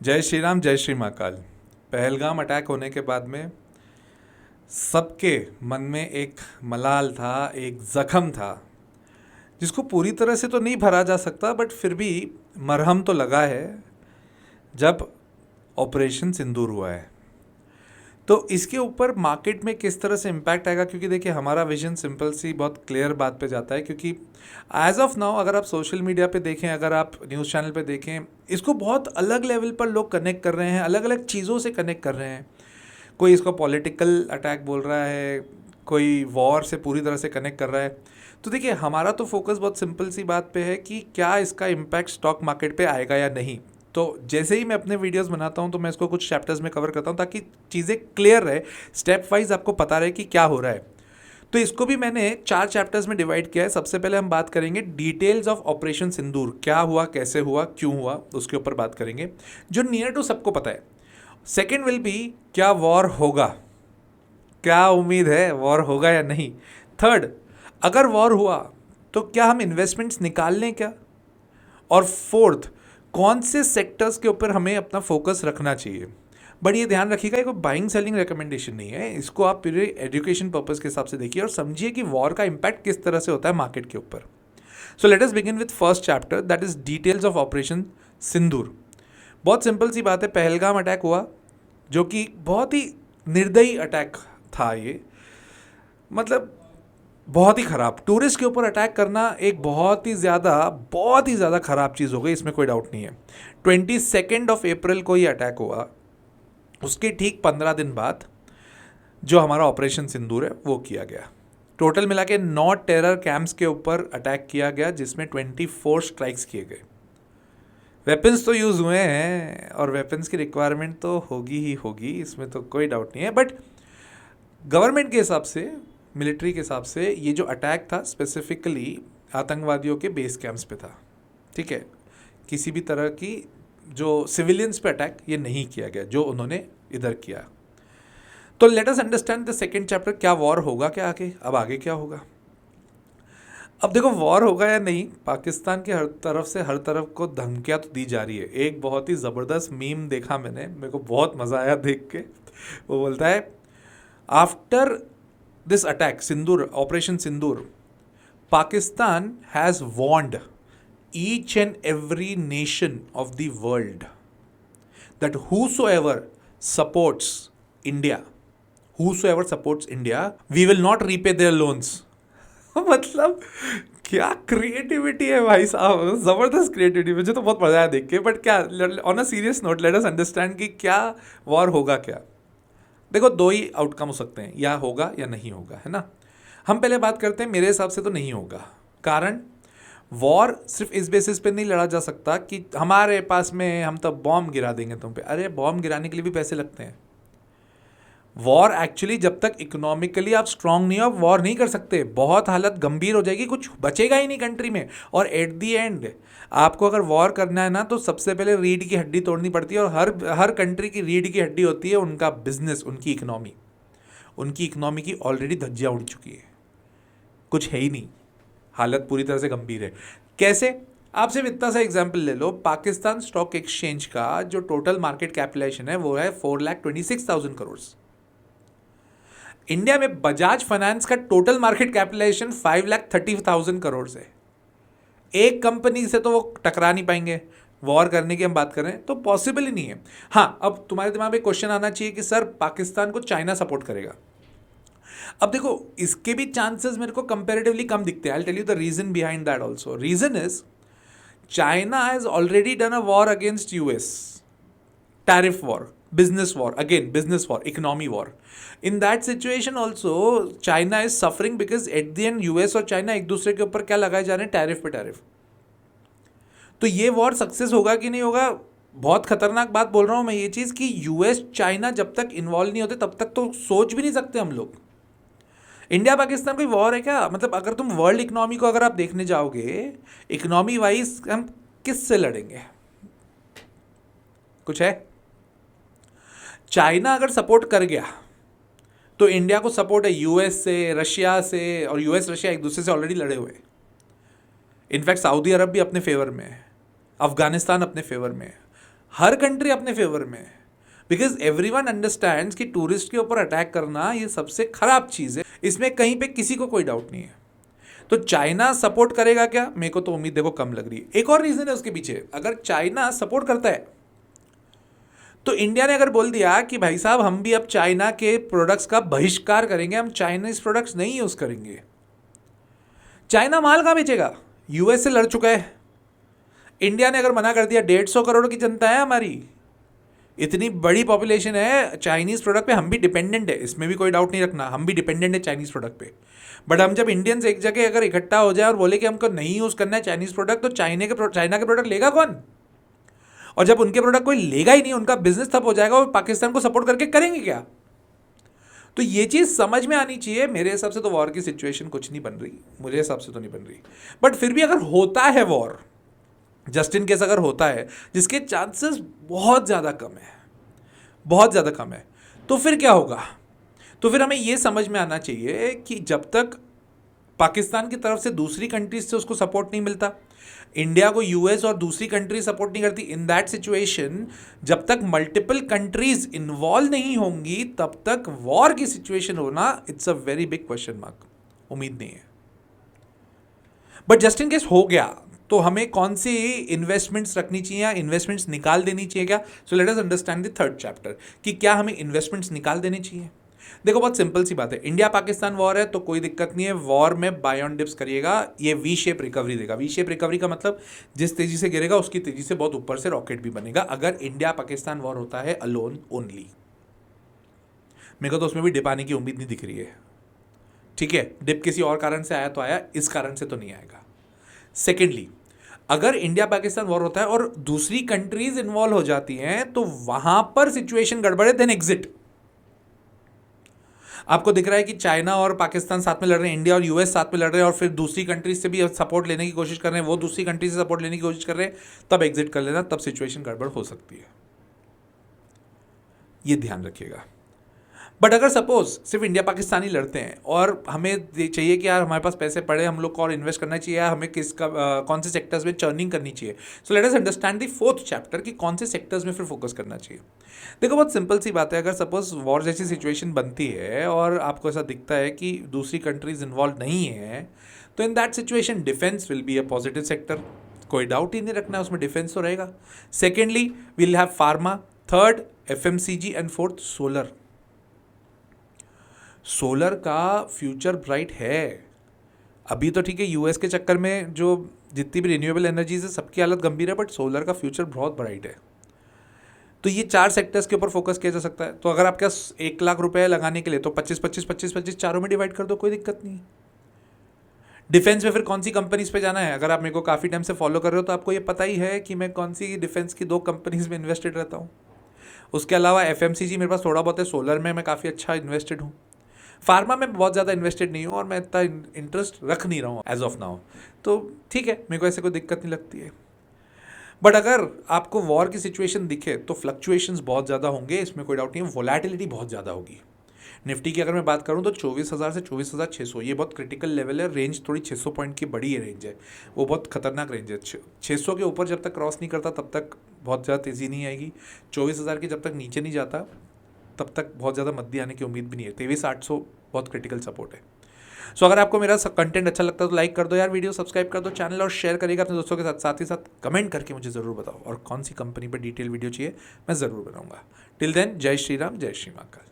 जय श्री राम, जय श्री महाकाल। पहलगाम अटैक होने के बाद में सबके मन में एक मलाल था, एक जख्म था जिसको पूरी तरह से तो नहीं भरा जा सकता, बट फिर भी मरहम तो लगा है जब ऑपरेशन सिंदूर हुआ है। तो इसके ऊपर मार्केट में किस तरह से इम्पैक्ट आएगा, क्योंकि देखिए हमारा विजन सिंपल सी बहुत क्लियर बात पे जाता है। क्योंकि एज ऑफ नाउ अगर आप सोशल मीडिया पे देखें, अगर आप न्यूज़ चैनल पे देखें, इसको बहुत अलग लेवल पर लोग कनेक्ट कर रहे हैं, अलग अलग चीज़ों से कनेक्ट कर रहे हैं। कोई इसको पॉलिटिकल अटैक बोल रहा है, कोई वॉर से पूरी तरह से कनेक्ट कर रहा है। तो देखिए हमारा तो फोकस बहुत सिंपल सी बात पे है कि क्या इसका इम्पैक्ट स्टॉक मार्केट पे आएगा या नहीं। तो जैसे ही मैं अपने वीडियोस बनाता हूँ तो मैं इसको कुछ चैप्टर्स में कवर करता हूँ ताकि चीज़ें क्लियर रहे, स्टेप वाइज आपको पता रहे कि क्या हो रहा है। तो इसको भी मैंने 4 चैप्टर्स में डिवाइड किया है। सबसे पहले हम बात करेंगे डिटेल्स ऑफ ऑपरेशन सिंदूर, क्या हुआ, कैसे हुआ, क्यों हुआ, उसके ऊपर बात करेंगे जो नियर टू सबको पता है। सेकेंड विल बी क्या वॉर होगा, क्या उम्मीद है वॉर होगा या नहीं। थर्ड, अगर वॉर हुआ तो क्या हम इन्वेस्टमेंट्स निकाल लें क्या। और फोर्थ, कौन से सेक्टर्स के ऊपर हमें अपना फोकस रखना चाहिए। बट ये ध्यान रखिएगा, ये कोई बाइंग सेलिंग रिकमेंडेशन नहीं है, इसको आप पूरे एजुकेशन पर्पस के हिसाब से देखिए और समझिए कि वॉर का इम्पैक्ट किस तरह से होता है मार्केट के ऊपर। So let us begin with first chapter, that is details of operation Sindoor. बहुत सिंपल सी बात है, पहलगाम अटैक हुआ जो कि बहुत ही निर्दयी अटैक था। ये मतलब बहुत ही ख़राब, टूरिस्ट के ऊपर अटैक करना एक बहुत ही ज़्यादा ख़राब चीज़ हो गई, इसमें कोई डाउट नहीं है। 22 अप्रैल को ये अटैक हुआ, उसके ठीक 15 दिन बाद जो हमारा ऑपरेशन सिंदूर है वो किया गया। टोटल मिला के 9 टेरर कैंप्स के ऊपर अटैक किया गया जिसमें 24 स्ट्राइक्स किए गए। वेपन्स तो यूज़ हुए हैं और वेपन्स की रिक्वायरमेंट तो होगी ही होगी, इसमें तो कोई डाउट नहीं है। बट गवर्नमेंट के हिसाब से, मिलिट्री के हिसाब से ये जो अटैक था स्पेसिफिकली आतंकवादियों के बेस कैंप्स पे था। ठीक है, किसी भी तरह की जो सिविलियंस पे अटैक ये नहीं किया गया जो उन्होंने इधर किया। तो let us understand the second chapter, क्या वॉर होगा क्या आगे, अब आगे क्या होगा। अब देखो वॉर होगा या नहीं, पाकिस्तान के हर तरफ को धमकियाँ तो दी जा रही है। एक बहुत ही ज़बरदस्त मीम देखा मैंने, मेरे को बहुत मज़ा आया देख के। वो बोलता है, after this attack Sindoor, operation Sindoor, Pakistan has warned each and every nation of the world that whosoever supports India, we will not repay their loans. मतलब क्या क्रिएटिविटी है भाई साहब, जबरदस्त क्रिएटिविटी, मुझे तो बहुत मजा आया देख के। बट क्या, on a serious note, let us understand कि क्या वॉर होगा क्या। देखो दो ही आउटकम हो सकते हैं, या होगा या नहीं होगा, है ना। हम पहले बात करते हैं, मेरे हिसाब से तो नहीं होगा। कारण, वॉर सिर्फ इस बेसिस पे नहीं लड़ा जा सकता कि हमारे पास में हम तो बॉम्ब गिरा देंगे तुम पे। अरे बॉम्ब गिराने के लिए भी पैसे लगते हैं। वॉर एक्चुअली जब तक इकोनॉमिकली आप स्ट्रांग नहीं हो, आप वॉर नहीं कर सकते। बहुत हालत गंभीर हो जाएगी, कुछ बचेगा ही नहीं कंट्री में। और एट दी एंड आपको अगर वॉर करना है ना, तो सबसे पहले रीढ़ की हड्डी तोड़नी पड़ती है। और हर कंट्री की रीढ़ की हड्डी होती है उनका बिजनेस, उनकी इकोनॉमी। उनकी इकोनॉमी की ऑलरेडी धज्जियाँ उड़ चुकी है, कुछ है ही नहीं, हालत पूरी तरह से गंभीर है। कैसे, आप सिर्फ इतना सा एग्जाम्पल ले लो, पाकिस्तान स्टॉक एक्सचेंज का जो टोटल मार्केट कैपिटलाइजेशन है वो है 4,26,000 करोड़। इंडिया में बजाज फाइनेंस का टोटल मार्केट कैपिटलाइजेशन 5,30,000 करोड़ है। एक कंपनी से तो वो टकरा नहीं पाएंगे। वॉर करने की हम बात करें तो पॉसिबल ही नहीं है। हाँ, अब तुम्हारे दिमाग में क्वेश्चन आना चाहिए कि सर पाकिस्तान को चाइना सपोर्ट करेगा। अब देखो इसके भी चांसेस मेरे को कंपैरेटिवली कम दिखते हैं। I tell you the reason behind that also. Reason is, China has already done a war against US, tariff war, business war, again business war, economy war. In that situation also China is suffering because at the end US और China एक दूसरे के ऊपर क्या लगाए जा रहे हैं, टैरिफ पे टैरिफ। तो ये वॉर सक्सेस होगा कि नहीं होगा, बहुत खतरनाक बात बोल रहा हूँ मैं ये चीज़ कि यूएस चाइना जब तक इन्वॉल्व नहीं होते तब तक तो सोच भी नहीं सकते हम लोग। इंडिया पाकिस्तान कोई वॉर है क्या, मतलब अगर तुम वर्ल्ड इकोनॉमी को अगर आप देखने जाओगे, इकोनॉमी वाइज हम किस से लड़ेंगे, कुछ है। चाइना अगर सपोर्ट कर गया तो इंडिया को सपोर्ट है यूएस से, रशिया से, और यूएस रशिया एक दूसरे से ऑलरेडी लड़े हुए। इनफैक्ट सऊदी अरब भी अपने फेवर में है, अफगानिस्तान अपने फेवर में है। हर कंट्री अपने फेवर में है, बिकॉज एवरीवन अंडरस्टैंड्स कि टूरिस्ट के ऊपर अटैक करना ये सबसे खराब चीज़ है, इसमें कहीं पे किसी को कोई डाउट नहीं है। तो चाइना सपोर्ट करेगा क्या? मेरे को तो उम्मीद देखो कम लग रही है। एक और रीजन है उसके पीछे, अगर चाइना सपोर्ट करता है तो इंडिया ने अगर बोल दिया कि भाई साहब हम भी अब चाइना के प्रोडक्ट्स का बहिष्कार करेंगे, हम चाइनीज प्रोडक्ट्स नहीं यूज करेंगे, चाइना माल कहाँ बेचेगा? यूएस से लड़ चुका है। इंडिया ने अगर मना कर दिया, 150 करोड़ की जनता है हमारी, इतनी बड़ी पॉपुलेशन है, चाइनीज प्रोडक्ट पे हम भी डिपेंडेंट है, इसमें भी कोई डाउट नहीं रखना, हम भी डिपेंडेंट है चाइनीज प्रोडक्ट पे। बट हम जब इंडियंस एक जगह अगर इकट्ठा हो जाए और बोले कि हमको नहीं यूज करना है चाइनीज प्रोडक्ट, तो चाइना के प्रोडक्ट लेगा कौन? और जब उनके प्रोडक्ट कोई लेगा ही नहीं, उनका बिजनेस ठप हो जाएगा, और पाकिस्तान को सपोर्ट करके करेंगे क्या? तो ये चीज़ समझ में आनी चाहिए। मेरे हिसाब से तो वॉर की सिचुएशन कुछ नहीं बन रही, मुझे हिसाब से तो नहीं बन रही। बट फिर भी अगर होता है वॉर, जस्ट इन केस अगर होता है, जिसके चांसेस बहुत ज़्यादा कम है, बहुत ज़्यादा कम है, तो फिर क्या होगा? तो फिर हमें ये समझ में आना चाहिए कि जब तक पाकिस्तान की तरफ से दूसरी कंट्रीज से उसको सपोर्ट नहीं मिलता, इंडिया को यूएस और दूसरी कंट्री सपोर्ट नहीं करती, इन दैट सिचुएशन जब तक मल्टीपल कंट्रीज इन्वॉल्व नहीं होंगी, तब तक वॉर की सिचुएशन होना it's a very big question mark. उम्मीद नहीं है। बट जस्ट इन केस हो गया तो हमें कौन सी इन्वेस्टमेंट्स रखनी चाहिए या इन्वेस्टमेंट्स निकाल देनी चाहिए क्या? सो let us understand the third chapter कि क्या हमें इन्वेस्टमेंट्स निकाल देनी चाहिए। देखो बहुत सिंपल सी बात है, इंडिया पाकिस्तान वॉर है तो कोई दिक्कत नहीं है, वॉर में बाय ऑन डिप्स करिएगा, ये वी शेप रिकवरी देगा। वी शेप रिकवरी का मतलब जिस तेजी से गिरेगा उसकी तेजी से बहुत ऊपर से रॉकेट भी बनेगा, अगर इंडिया पाकिस्तान वॉर होता है अलोन ओनली। मेरे को तो उसमें भी डिप आने की उम्मीद नहीं दिख रही है। ठीक है, डिप किसी और कारण से आया तो आया, इस कारण से तो नहीं आएगा। सेकेंडली, अगर इंडिया पाकिस्तान वॉर होता है और दूसरी कंट्रीज इन्वॉल्व हो जाती हैं तो वहां पर सिचुएशन गड़बड़ है, देन एग्जिट। आपको दिख रहा है कि चाइना और पाकिस्तान साथ में लड़ रहे हैं, इंडिया और यूएस साथ में लड़ रहे हैं, और फिर दूसरी कंट्रीज से भी सपोर्ट लेने की कोशिश कर रहे हैं, वो दूसरी कंट्री से सपोर्ट लेने की कोशिश कर रहे हैं, तब एग्जिट कर लेना, तब सिचुएशन गड़बड़ हो सकती है, ये ध्यान रखिएगा। बट अगर सपोज सिर्फ इंडिया पाकिस्तान ही लड़ते हैं और हमें चाहिए कि यार हमारे पास पैसे पड़े, हम लोग को और इन्वेस्ट करना चाहिए, हमें कौन से सेक्टर्स में चर्निंग करनी चाहिए। सो let us understand the fourth chapter कि कौन से सेक्टर्स में फिर फोकस करना चाहिए। देखो बहुत सिंपल सी बात है, अगर सपोज वॉर जैसी सिचुएशन बनती है और आपको ऐसा दिखता है कि दूसरी कंट्रीज इन्वॉल्व नहीं है, तो in that situation defence will be a positive sector, कोई डाउट ही नहीं रखना है, उसमें डिफेंस तो रहेगा। Secondly will have pharma, third FMCG and fourth solar. Solar का फ्यूचर ब्राइट है। अभी तो ठीक है, यूएस के चक्कर में जो जितनी भी रिन्यूएबल एनर्जीज है सबकी हालत गंभीर है, बट सोलर का फ्यूचर बहुत ब्राइट है। तो ये 4 सेक्टर्स के ऊपर फोकस किया जा सकता है। तो अगर आपके पास 1 लाख रुपए लगाने के लिए, तो 25-25-25-25 चारों में डिवाइड कर दो, कोई दिक्कत नहीं। डिफेंस में फिर कौन सी कंपनीज पे जाना है? अगर आप मेरे को काफ़ी टाइम से फॉलो कर रहे हो तो आपको ये पता ही है कि मैं कौन सी डिफेंस की 2 कंपनीज में इन्वेस्टेड रहता हूँ। उसके अलावा एफएमसीजी मेरे पास थोड़ा बहुत है, सोलर में मैं काफ़ी अच्छा इन्वेस्टेड हूँ, फार्मा में बहुत ज़्यादा इन्वेस्टेड नहीं हूँ और मैं इतना इंटरेस्ट रख नहीं रहा हूँ एज ऑफ नाउ। तो ठीक है, मेरे को ऐसे कोई दिक्कत नहीं लगती है। बट अगर आपको वॉर की सिचुएशन दिखे तो फ्लक्चुएशंस बहुत ज़्यादा होंगे, इसमें कोई डाउट नहीं है, वोलैटिलिटी बहुत ज़्यादा होगी। निफ्टी की अगर मैं बात करूँ तो 24,000 से 24,600 ये बहुत क्रिटिकल लेवल है, रेंज थोड़ी 600 पॉइंट की बड़ी रेंज है, वो बहुत खतरनाक रेंज है। 600 के ऊपर जब तक क्रॉस नहीं करता तब तक बहुत ज़्यादा तेज़ी नहीं आएगी, 24,000 के जब तक नीचे नहीं जाता तब तक बहुत ज़्यादा मद्दी आने की उम्मीद भी नहीं है। 23,800 बहुत क्रिटिकल सपोर्ट है। सो अगर आपको मेरा कंटेंट अच्छा लगता है तो लाइक कर दो यार, वीडियो सब्सक्राइब कर दो चैनल, और शेयर करिएगा अपने दोस्तों के साथ। साथ ही साथ कमेंट करके मुझे ज़रूर बताओ और कौन सी कंपनी पर डिटेल वीडियो चाहिए, मैं ज़रूर बनाऊंगा। टिल देन, जय श्री राम, जय श्री महाकाल।